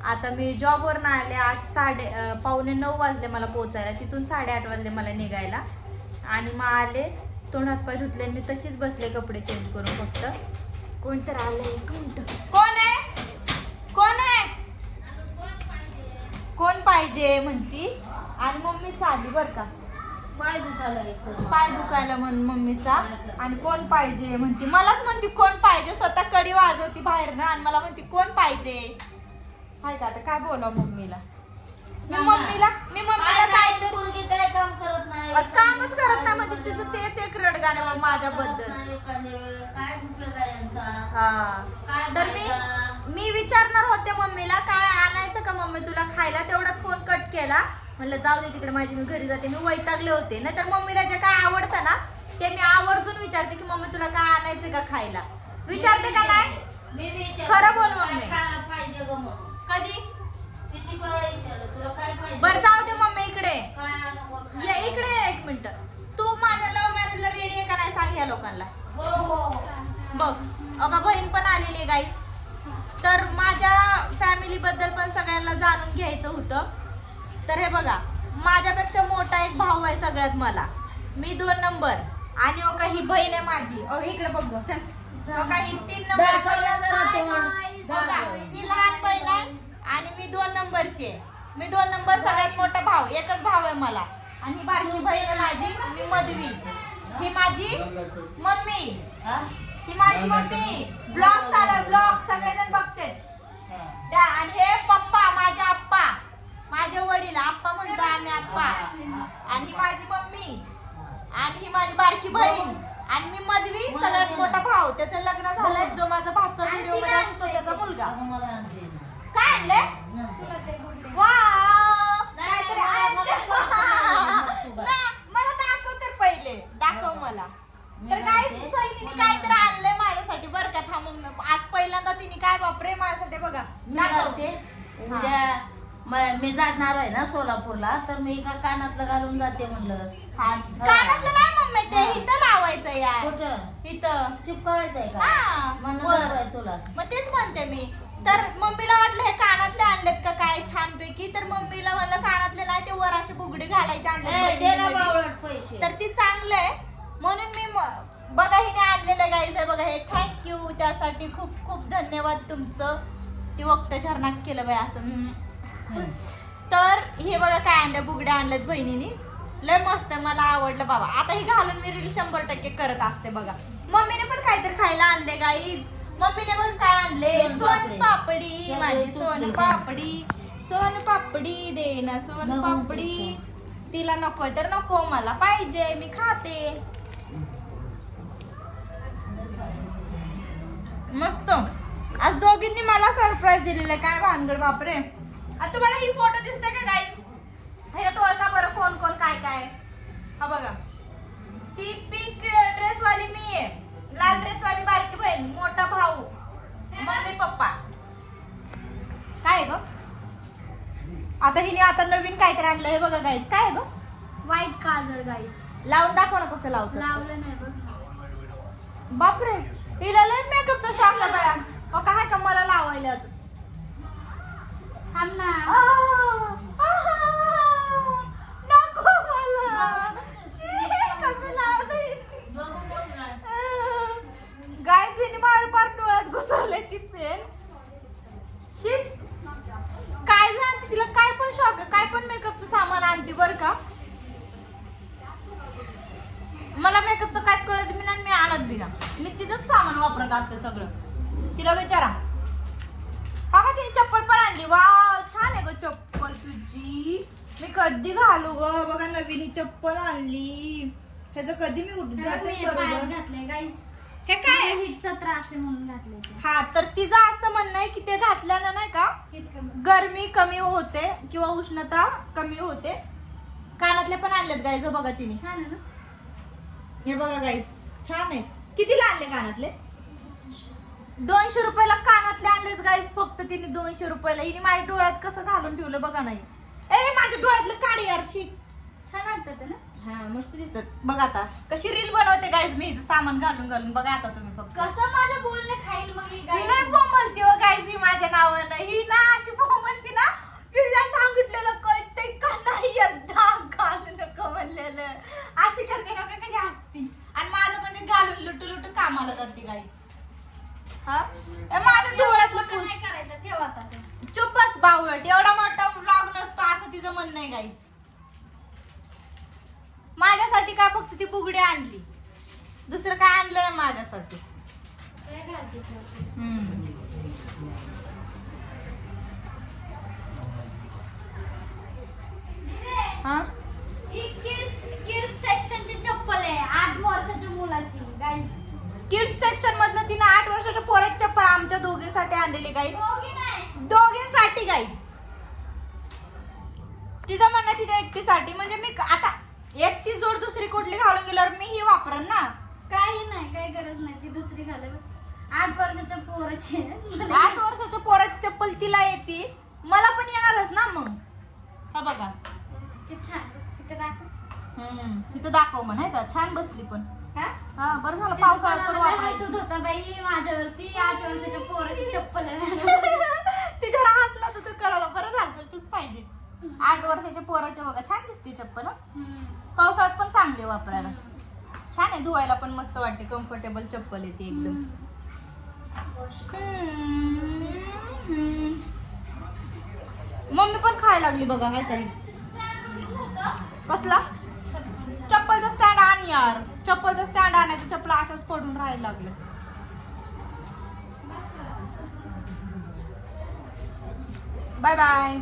आता मी जॉबवर ना आले 8:30 वाजले मला पोहोचायला, तिथून 8:30 वाजले मला निघायला. आणि मग आले, तोंड हात पाय धुतले, मी तशीच बसले कपडे चेंज करून. फक्त कोणतर आलंय. कोण आहे? कोण आहे? कोण पाहिजे म्हणती. आणि मम्मीचा आली बर का, पाय दुखायला म्हणून मम्मीचा. आणि कोण पाहिजे म्हणती, मलाच म्हणती कोण पाहिजे. स्वतः कडी वाजवती बाहेर ना आणि मला म्हणती कोण पाहिजे. हाय का आता काय बोलाव मम्मीला. मी मम्मीला काय काम करत नाही, कामच करत नाही म्हणजे तुझं तेच एक रडगाणं माझ्याबद्दल. हा तर मी विचारणार होते मम्मीला काय आणायचं का मम्मी तुला खायला, तेवढाच फोन कट केला. म्हणलं जाऊ दे तिकडे, माझी मी घरी जाते. मी वैतागले होते. नाहीतर मम्मीला जे काय आवडतं ना ते मी आवर्जून विचारते की मम्मी तुला काय आणायचं का खायला. विचारते का नाही? खरं बोल मम्मी. कधी? बरं जाऊ दे मम्मी, इकडे ये, इकडे एक मिनिट. तू माझ्या लव्ह मॅरेजला रेडी आहे का नाही सांग या लोकांना. बघ अगं बहीण पण आलेली आहे गाईस. तर माझ्या फॅमिली बद्दल पण सगळ्यांना जाणून घ्यायचं होतं. तर हे बघा, माझ्यापेक्षा मोठा एक भाऊ आहे सगळ्यात मला, मी 2 नंबर. आणि हो का ही बहीण आहे माझी. इकडे बघ चल. हो का ही 3 नंबर ती लहान बहीण आहे आणि मी 2 नंबरची आहे. मी 2 नंबर सगळ्यात मोठा भाऊ, एकच भाऊ आहे मला. आणि ही बारकी बहीण आहे माझी, मी मधवी. ही माझी मम्मी, ही माझी मम्मी. ब्लॉग चालू, ब्लॉग सगळेजण बघते. आणि हे पप्पा, माझे आप्पा, माझे वडील. आप्पा म्हणतो आम्ही आप्पा. आणि ही माझी मम्मी. आणि ही माझी बारकी बहीण. आणि मी मधवी, सगळ्यात मोठा भाऊ. त्याचं लग्न झालंय, जो माझा भाचा व्हिडिओ मध्ये असतो त्याचा मुलगा. काय आणले? मला दाखव तर पहिले, दाखव मला. तर काय बहिणीने काहीतरी आणलंय माझ्यासाठी बरं का. थांब आज पहिल्यांदा तिने काय बापरे माझ्यासाठी बघा दाखवते. उद्या मी जाणार आहे ना सोलापूरला, तर मी एका कानातलं घालून जाते म्हणलं. कानातलं नाही मम्मी, ते इथं लावायचं यार. कुठं? इथं चिपकावायचंय का? म्हणून तुला मग तेच म्हणते मी. तर मम्मीला वाटलं हे कानातले आणलेत का काय छानपैकी. तर मम्मीला म्हणलं कानातले नाही, ते वर असे बुगडे घालायचे आणले. तर ती चांगलं आहे म्हणून मी बघा हिने आणलेलं गाईज आहे बघा हे. थँक्यू त्यासाठी, खूप खूप धन्यवाद तुमचं. ती वक्त झरनाक केलं बाय असं. तर हे बघा काय आणलं, बुगड्या आणलेत बहिणीने. लय मस्त, मला आवडलं बाबा. आता ही घालून मी रील 100% करत असते बघा. मम्मीने पण काहीतरी खायला आणले गाईज. मम्मीने बघ काय आणले, सोन पापडी. माझी सोन पापडी, सोन पापडी दे ना सोन पापडी. तिला नको तर नको, मला पाहिजे, मी खाते. मस्त. आज दोघींनी मला सरप्राईज दिलेलं आहे. काय भानगड बापरे. आता तुम्हाला ही फोटो दिसते का गाईज? ह्याच्यात ओळखा बरं कोण कोण काय काय. हा बघा, ती पिंक ड्रेस वाली मी आहे, लाल ड्रेस वाली बारकी बहीण, मोठा भाऊ, मम्मी पप्पा. काय ग आता हिने आता नवीन काहीतरी आणलं हे बघा गाईज. काय ग? व्हाईट काजळ गाईज. लावून दाखव ना कसं लावतं. लावलं नाही बघ. बापरे, हिला लय मेकअपचा शॉक आहे बाया. काय का मला लावायला थांब ना. नको मला. कसं लावलंय गाईज, हिने माझ्या पार डोळ्यात घुसवलंय ती पेन. शिट, काय बी आणते तिला, काय पण शॉक आहे, काय पण मेकअपचं सामान आणते बर का. मला मेकअपचं काय कळत बी नाही, मी आणत बी ना. मी तिथंच सामान वापरत असते सगळं. तिला विचारा. हा का तिने चप्पल पण आणली. वाव छान आहे ग चप्पल तुझी. मी कधी घालू ग. बघा नवीन चप्पल आणली. ह्याचं कधी मी घातलंय गाईज. हे काय हिटचा त्रास आहे म्हणून घातलंय. हा तर तिचं असं म्हणणं आहे की ते घातल्यानं नाही का गरमी कमी होते किंवा उष्णता कमी होते. कानातले पण आणलेत गाईज बघा तिने. छान आहे ना हे बघा गाईज, छान आहे. कितीला आणले कानातले? 200 रुपयाला कानातले आणलेच गाईज फक्त तिने. 200 रुपयाला. हिने माझ्या डोळ्यात कसं घालून ठेवलं बघा. नाही ए माझ्या डोळ्यातलं काढ यार. शी छान वाटतं ना. हा मस्त दिसतात. बघा आता कशी रील बनवते गाईज मी हिचं सामान घालून घालून. बघा आता तुम्ही फक्त कसं माझ्या बोलणे खाईल मग. ही नाही बोंबलती हो गाईज ही माझ्या नावानं. ही ना अशी बोंबलती बावळट एवढा मोठा व्लॉग नसतो असं तिचं म्हणणं आहे गाईज. माझ्यासाठी काय फक्त ती बुगडी आणली, दुसरं काय आणलं नाही माझ्यासाठी. हा किड्स सेक्शनची चप्पल आहे 8 वर्षाच्या मुलाची गाईज. किड्स सेक्शन मधनं तिने 8 वर्षाच्या पोराची चप्पल आमच्या दोघींसाठी आणलेली गाईज. दोघी नाही, दोघींसाठी गाईज. तिचं म्हणणं तिच्या एकटीसाठी, म्हणजे मी आता एक ती जोड दुसरी कुठली घालून गेल्यावर मी ही वापरन ना. काही नाही, काही गरज नाही ती दुसरी घाले. 8 वर्षाच्या पोराची 8 वर्षाच्या पोराची चप्पल तिला येते, मला पण येणारच ना मग. हा बघा किती छान. इथं दाखव. तिथं दाखव म्हणाय का, छान बसली पण. हा? हा बरं झालं, पावसाळ्यात पण वापरायची. हसत होता बाई माझ्यावरती 8 वर्षाच्या पोराची चप्पल आहे. तिच्यावर हसला तर तू कळालं, बरं झालं तूच पाहिजे. 8 वर्षाच्या पोराच्या बघा छान दिसते चप्पल. पावसाळ्यात पण चांगली वापरायला, छान आहे, धुवायला पण मस्त वाटते, कम्फर्टेबल चप्पल आहे ती एकदम. मम्मी पण खायला लागली बघा. काय तरी कसला चप्पलचा स्टँड आण यार, चप्पलचा स्टँड आणायचं, चप्पल अशाच पडून राहायला लागलं. Bye bye.